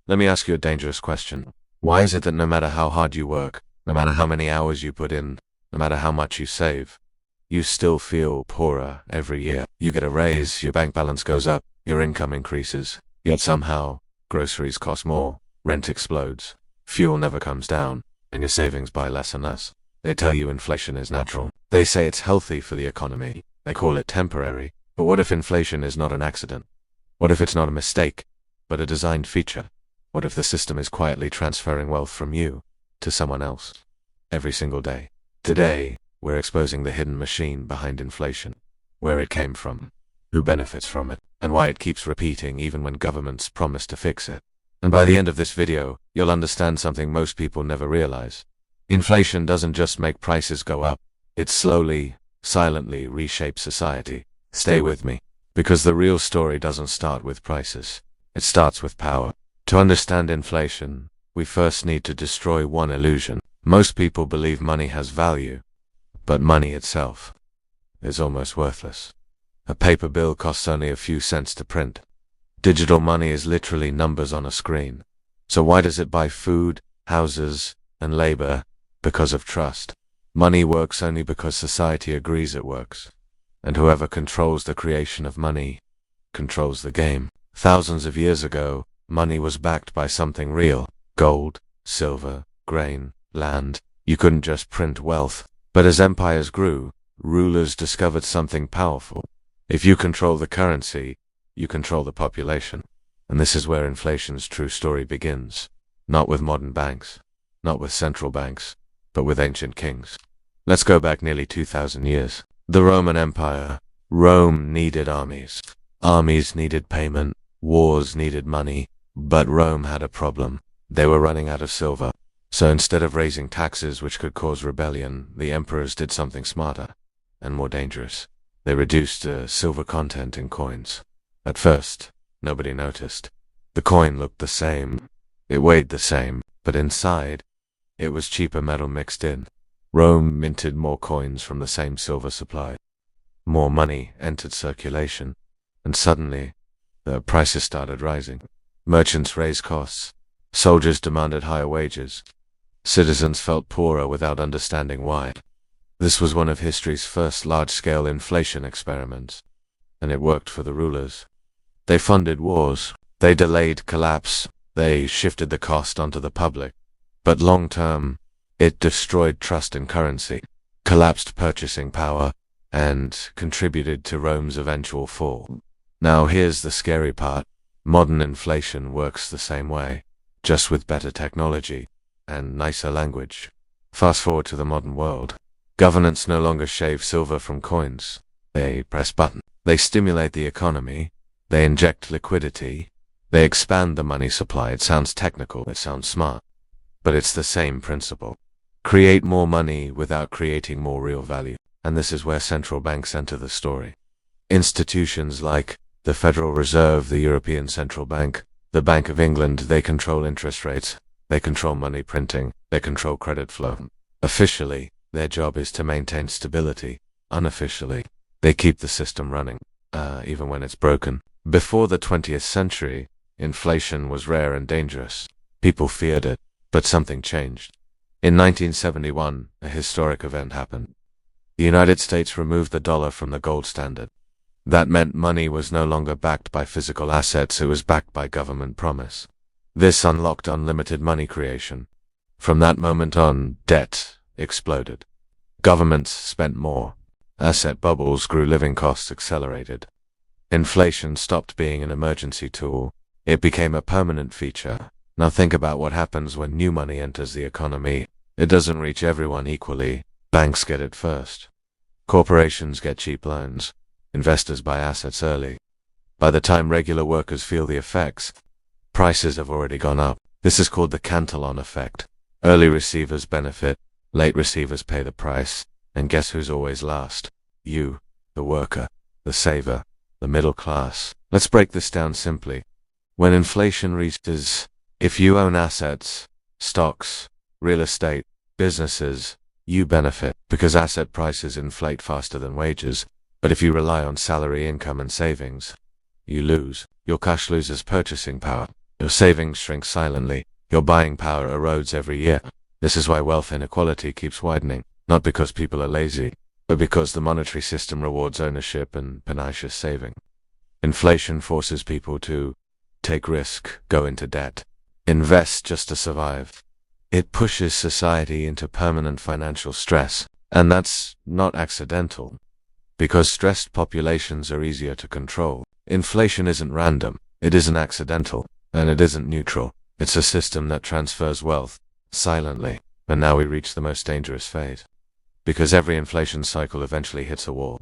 Let me ask you a dangerous question. Why is it that no matter how hard you work, no matter how many hours you put in, no matter how much you save, you still feel poorer every year? You get a raise, your bank balance goes up, your income increases, yet somehow groceries cost more, rent explodes, fuel never comes down, and your savings buy less and less. They tell you inflation is natural. They say it's healthy for the economy. They call it temporary. But what if inflation is not an accident? What if it's not a mistake, but a designed feature? What if the system is quietly transferring wealth from you to someone else every single day? Today, we're exposing the hidden machine behind inflation, where it came from, who benefits from it, and why it keeps repeating even when governments promise to fix it. And by the end of this video, you'll understand something most people never realize. Inflation doesn't just make prices go up, it slowly, silently reshapes society. Stay with me, because the real story doesn't start with prices. It starts with power. To understand inflation, we first need to destroy one illusion. Most people believe money has value, but money itself is almost worthless. A paper bill costs only a few cents to print. Digital money is literally numbers on a screen. So why does it buy food, houses, and labor? Because of trust. Money works only because society agrees it works. And whoever controls the creation of money controls the game. Thousands of years ago, money was backed by something real. Gold, silver, grain, land. You couldn't just print wealth. But as empires grew, rulers discovered something powerful. If you control the currency, you control the population. And this is where inflation's true story begins. Not with modern banks, not with central banks, but with ancient kings. Let's go back nearly 2,000 years. The Roman Empire. Rome needed armies. Armies needed payment. Wars needed money. But Rome had a problem. They were running out of silver. So instead of raising taxes which could cause rebellion, the emperors did something smarter and more dangerous. They reduced the silver content in coins. At first, nobody noticed. The coin looked the same. It weighed the same. But inside, it was cheaper metal mixed in. Rome minted more coins from the same silver supply. More money entered circulation, and suddenly, the prices started rising. Merchants raised costs. Soldiers demanded higher wages. Citizens felt poorer without understanding why. This was one of history's first large-scale inflation experiments, and it worked for the rulers. They funded wars. They delayed collapse. They shifted the cost onto the public. But long-term, it destroyed trust in currency, collapsed purchasing power, and contributed to Rome's eventual fall. Now here's the scary part. Modern inflation works the same way, just with better technology and nicer language. Fast forward to the modern world. Governments no longer shave silver from coins. They press buttons. They stimulate the economy. They inject liquidity. They expand the money supply. It sounds technical. It sounds smart. But it's the same principle. Create more money without creating more real value. And this is where central banks enter the story. Institutions like the Federal Reserve, the European Central Bank, the Bank of England, they control interest rates. They control money printing. They control credit flow. Officially, their job is to maintain stability. Unofficially, they keep the system running, even when it's broken. Before the 20th century, inflation was rare and dangerous. People feared it, but something changed. In 1971, a historic event happened. The United States removed the dollar from the gold standard. That meant money was no longer backed by physical assets, it was backed by government promise. This unlocked unlimited money creation. From that moment on, debt exploded. Governments spent more. Asset bubbles grew, living costs accelerated. Inflation stopped being an emergency tool. It became a permanent feature. Now think about what happens when new money enters the economy. It doesn't reach everyone equally. Banks get it first. Corporations get cheap loans. Investors buy assets early. By the time regular workers feel the effects, prices have already gone up. This is called the Cantillon effect. Early receivers benefit, late receivers pay the price, and guess who's always last? You, the worker, the saver, the middle class. Let's break this down simply. When inflation reaches, if you own assets, stocks, real estate, businesses, you benefit because asset prices inflate faster than wages. But if you rely on salary, income, and savings, you lose. Your cash loses purchasing power. Your savings shrink silently. Your buying power erodes every year. This is why wealth inequality keeps widening, not because people are lazy, but because the monetary system rewards ownership and pernicious saving. Inflation forces people to take risk, go into debt, invest just to survive. It pushes society into permanent financial stress, and that's not accidental. Because stressed populations are easier to control. Inflation isn't random, it isn't accidental, and it isn't neutral. It's a system that transfers wealth, silently. And now we reach the most dangerous phase. Because every inflation cycle eventually hits a wall.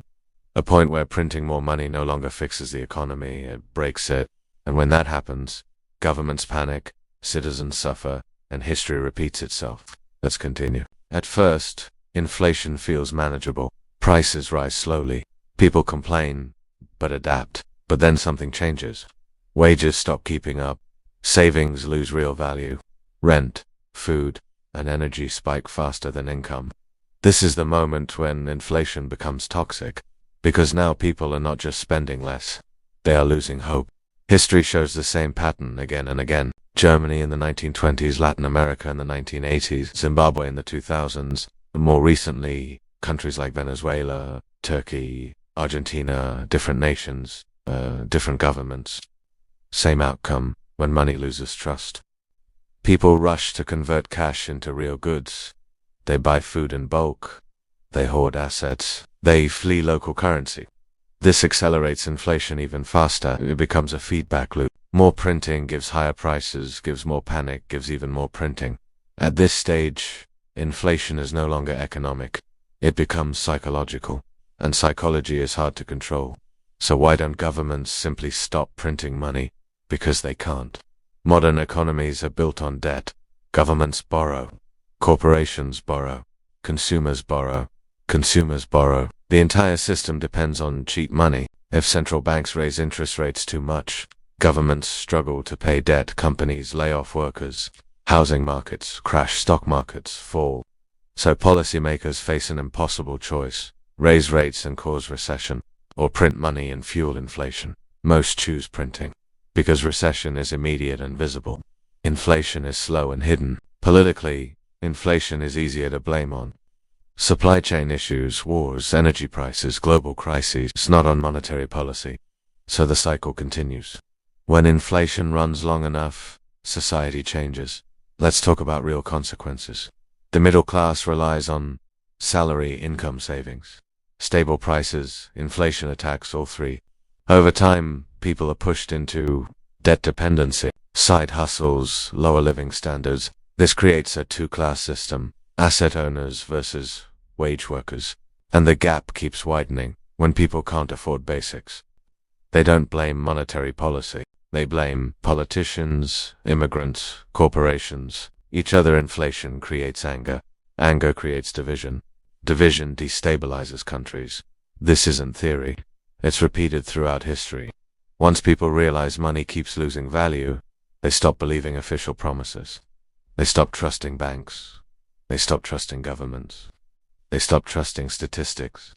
A point where printing more money no longer fixes the economy, it breaks it. And when that happens, governments panic, citizens suffer, and history repeats itself. Let's continue. At first, inflation feels manageable. Prices rise slowly. People complain, but adapt. But then something changes. Wages stop keeping up. Savings lose real value. Rent, food, and energy spike faster than income. This is the moment when inflation becomes toxic. Because now people are not just spending less. They are losing hope. History shows the same pattern again and again. Germany in the 1920s, Latin America in the 1980s, Zimbabwe in the 2000s, and more recently, countries like Venezuela, Turkey, Argentina, different nations, different governments. Same outcome when money loses trust. People rush to convert cash into real goods. They buy food in bulk. They hoard assets. They flee local currency. This accelerates inflation even faster. It becomes a feedback loop. More printing gives higher prices, gives more panic, gives even more printing. At this stage, inflation is no longer economic. It becomes psychological. And psychology is hard to control. So why don't governments simply stop printing money? Because they can't. Modern economies are built on debt. Governments borrow. Corporations borrow. Consumers borrow. Consumers borrow. The entire system depends on cheap money. If central banks raise interest rates too much, governments struggle to pay debt, companies lay off workers, housing markets crash, stock markets fall. So policymakers face an impossible choice: raise rates and cause recession, or print money and fuel inflation. Most choose printing, because recession is immediate and visible. Inflation is slow and hidden. Politically, inflation is easier to blame on supply chain issues, wars, energy prices, global crises, not on monetary policy. So the cycle continues. When inflation runs long enough, society changes. Let's talk about real consequences. The middle class relies on salary, income, savings. Stable prices, inflation attacks all three. Over time, people are pushed into debt dependency, side hustles, lower living standards. This creates a two-class system: asset owners versus wage workers. And the gap keeps widening when people can't afford basics. They don't blame monetary policy. They blame politicians, immigrants, corporations, each other. Inflation creates anger. Anger creates division. Division destabilizes countries. This isn't theory. It's repeated throughout history. Once people realize money keeps losing value, they stop believing official promises. They stop trusting banks. They stop trusting governments. They stop trusting statistics.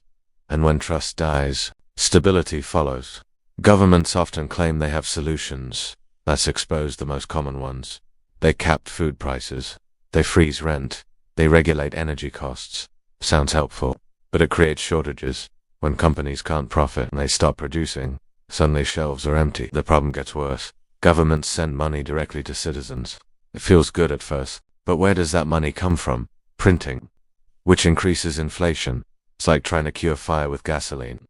And when trust dies, stability follows. Governments often claim they have solutions. Let's expose the most common ones. They cap food prices. They freeze rent. They regulate energy costs. Sounds helpful, but it creates shortages. When companies can't profit and they stop producing, suddenly shelves are empty. The problem gets worse. Governments send money directly to citizens. It feels good at first, but where does that money come from? Printing, which increases inflation. It's like trying to cure fire with gasoline.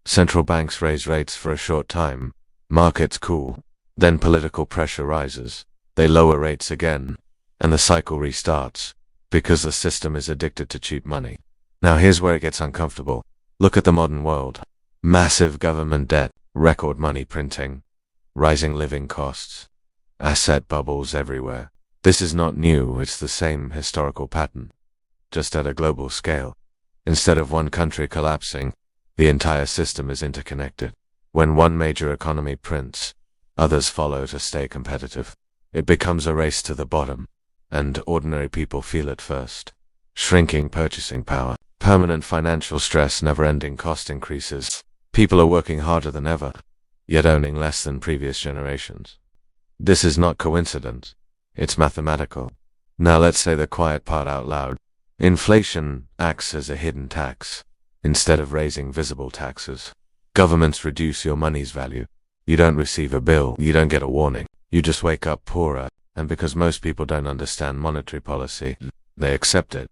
Central banks raise rates for a short time. Markets cool. Then political pressure rises. They lower rates again. And the cycle restarts. Because the system is addicted to cheap money. Now here's where it gets uncomfortable. Look at the modern world. Massive government debt. Record money printing. Rising living costs. Asset bubbles everywhere. This is not new. It's the same historical pattern. Just at a global scale. Instead of one country collapsing, the entire system is interconnected. When one major economy prints, others follow to stay competitive. It becomes a race to the bottom, and ordinary people feel it first. Shrinking purchasing power, permanent financial stress, never-ending cost increases. People are working harder than ever, yet owning less than previous generations. This is not coincidence. It's mathematical. Now let's say the quiet part out loud. Inflation acts as a hidden tax. Instead of raising visible taxes, governments reduce your money's value. You don't receive a bill, you don't get a warning. You just wake up poorer, and because most people don't understand monetary policy, they accept it.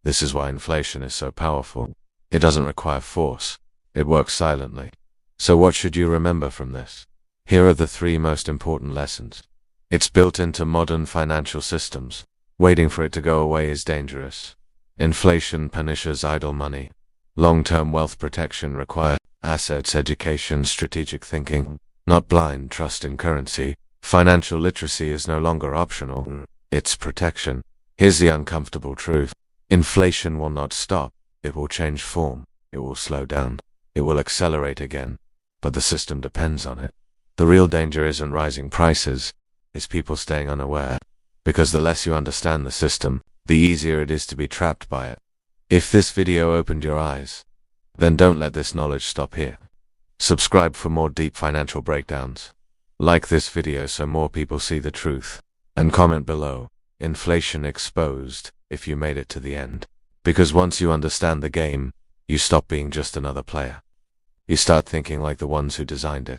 This is why inflation is so powerful. It doesn't require force. It works silently. So what should you remember from this? Here are the 3 most important lessons. It's built into modern financial systems. Waiting for it to go away is dangerous. Inflation punishes idle money. Long-term wealth protection requires assets, education, strategic thinking, not blind trust in currency. Financial literacy is no longer optional. It's protection. Here's the uncomfortable truth. Inflation will not stop. It will change form. It will slow down. It will accelerate again. But the system depends on it. The real danger isn't rising prices. It's people staying unaware. Because the less you understand the system, the easier it is to be trapped by it. If this video opened your eyes, then don't let this knowledge stop here. Subscribe for more deep financial breakdowns. Like this video so more people see the truth. And comment below, inflation exposed, if you made it to the end. Because once you understand the game, you stop being just another player. You start thinking like the ones who designed it.